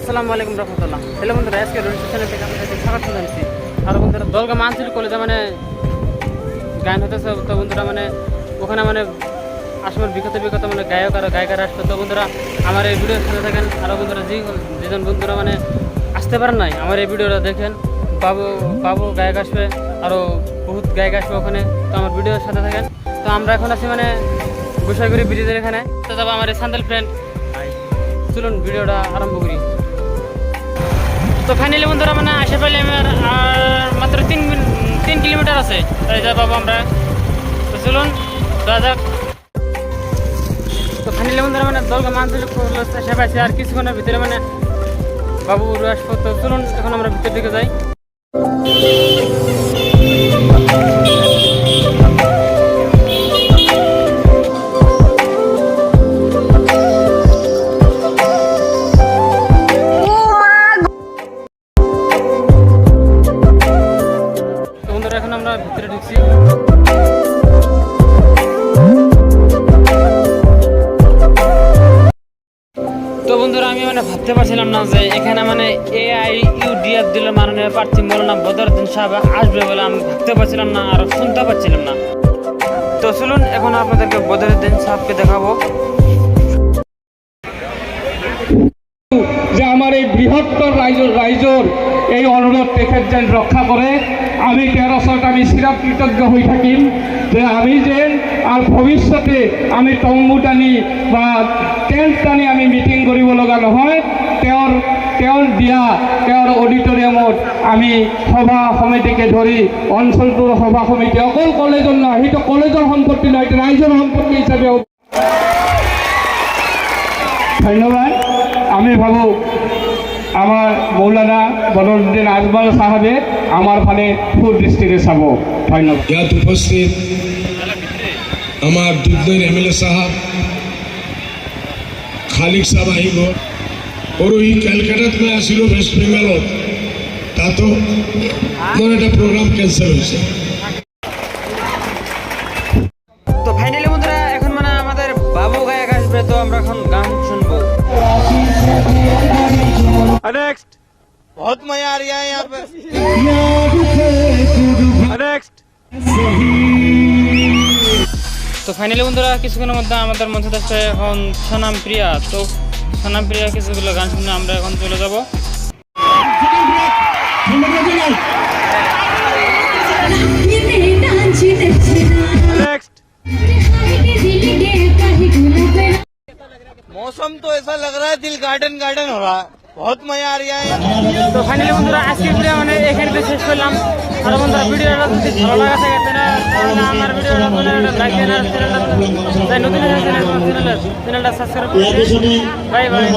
আসসালামু আলাইকুম রহমতুল্লাহ। হ্যালো বন্ধুরা, আজকে রোডিও চ্যানেল থেকে আপনাদের স্বাগত জানাচ্ছি। আর বন্ধুরা, দলগাম আঞ্চলিক কলেজে গান হতেছে। তো বন্ধুরা ওখানে আসামের বিখ্যাত গায়ক আর গায়িকারা আসবে। তো বন্ধুরা, আমার এই ভিডিওর সাথে থাকেন। আরও বন্ধুরা যেজন বন্ধুরা আসতে পারেন নাই, আমার এই ভিডিওটা দেখেন। বাবু গায়ক আসবে, আরও বহুত গায়ক আসবে ওখানে। তো আমার ভিডিওর সাথে থাকেন। তো আমরা এখন আছি গোসাইগুড়ি ব্রিজের এখানে। তো যাবো আমার এই সান্দাল ফ্রেন্ড। চলুন ভিডিওটা আরম্ভ করি। তো ফাইনালি বন্ধুরা আসে পাইলে আর মাত্র 3 কিলোমিটার আছে, তাই যা পাবো আমরা। তো চলুন যাওয়া যাক। তো ফাইনালি বন্ধুরা দলগাম আঞ্চলিক এসে পাইছে, আর কিছুক্ষণের ভিতরে বাবু আসবো। তো চলুন এখন আমরা ভিতর দিকে যাই। এখন আমরা ভিতরে ঢুকছি। তো বন্ধুরা, আমি ভাবতে পারছিলাম না যে এখানে AIUDF দলের মাননীয় প্রার্থী মৌলানা বদরুদ্দিন সাহেব আসবে বলে আমি ভাবতে পারছিলাম না, আর শুনতে পাচ্ছিলাম না। তো চলুন এখন আপনাদেরকে বদরুদ্দিন সাহেবকে দেখাবো। যে আমার এই বৃহত্তর রাইজর এই অনুরোধ দেখে যেন রক্ষা করে। আমি 1300 আমি সিরাপ কৃতজ্ঞ হয়ে থাকিম যে আমি যেন আর ভবিষ্যতে আমি তম্বু টানি বা টেন্ট টানি আমি মিটিং কৰিব লগা নহয়। তেওঁৰ অডিটৰিয়ামত আমি সভা সমিতিকে ধৰি অঞ্চলটোৰ সভা সমিতি অকল কলেজৰ নহয়, সেইটো কলেজৰ সম্পত্তি নহয়, সেইটো ৰাইজৰ সম্পত্তি হিচাপে। ধন্যবাদ। আমি ভাবোঁ আমার মৌলানা বদরুদ্দিন আজমল সাহেবে আমার ফালে সুদৃষ্টিৰে চাব। ধন্যবাদ। ইয়াত উপস্থিত আমাৰ দুধনৈৰ MLA সাহেব খালিক সাহেব আহিব। পৰহি কেলকাতাত মই আছিলোঁ, ৱেষ্ট বেংগলত, তাতো মোৰ এটা প্ৰগ্ৰাম কেঞ্চেল হৈছে। তো ফাইনালি বন্ধুরা এখন আমাদের বাবু গায়ক আসবে। তো আমরা এখন গান শুনবো। नेक्स्ट बहुत मजा आ रहा है यहाँ पे। नेक्स्ट। তো ফাইনালি বন্ধুরা কিছুক্ষণের মধ্যে আমাদের মঞ্চে আসছে এখন সনাম প্রিয়া। তো সনাম প্রিয়া কিছুগুলো গান শুনে আমরা এখন চলে যাব। नेक्स्ट। मौसम तो ऐसा लग रहा है दिल गार्डन गार्डन हो रहा है, बहुत मजा आ रहा है। তো ফাইনালি বন্ধুরা আজকের ভিডিও এখানে শেষ করলাম। আর বন্ধুরা ভিডিওটা যদি ভালো লাগা থাকে তাহলে আমার ভিডিওটা লাইক দেন, আর চ্যানেলটা নতুন চ্যানেলটা সাবস্ক্রাইব করুন। Bye bye.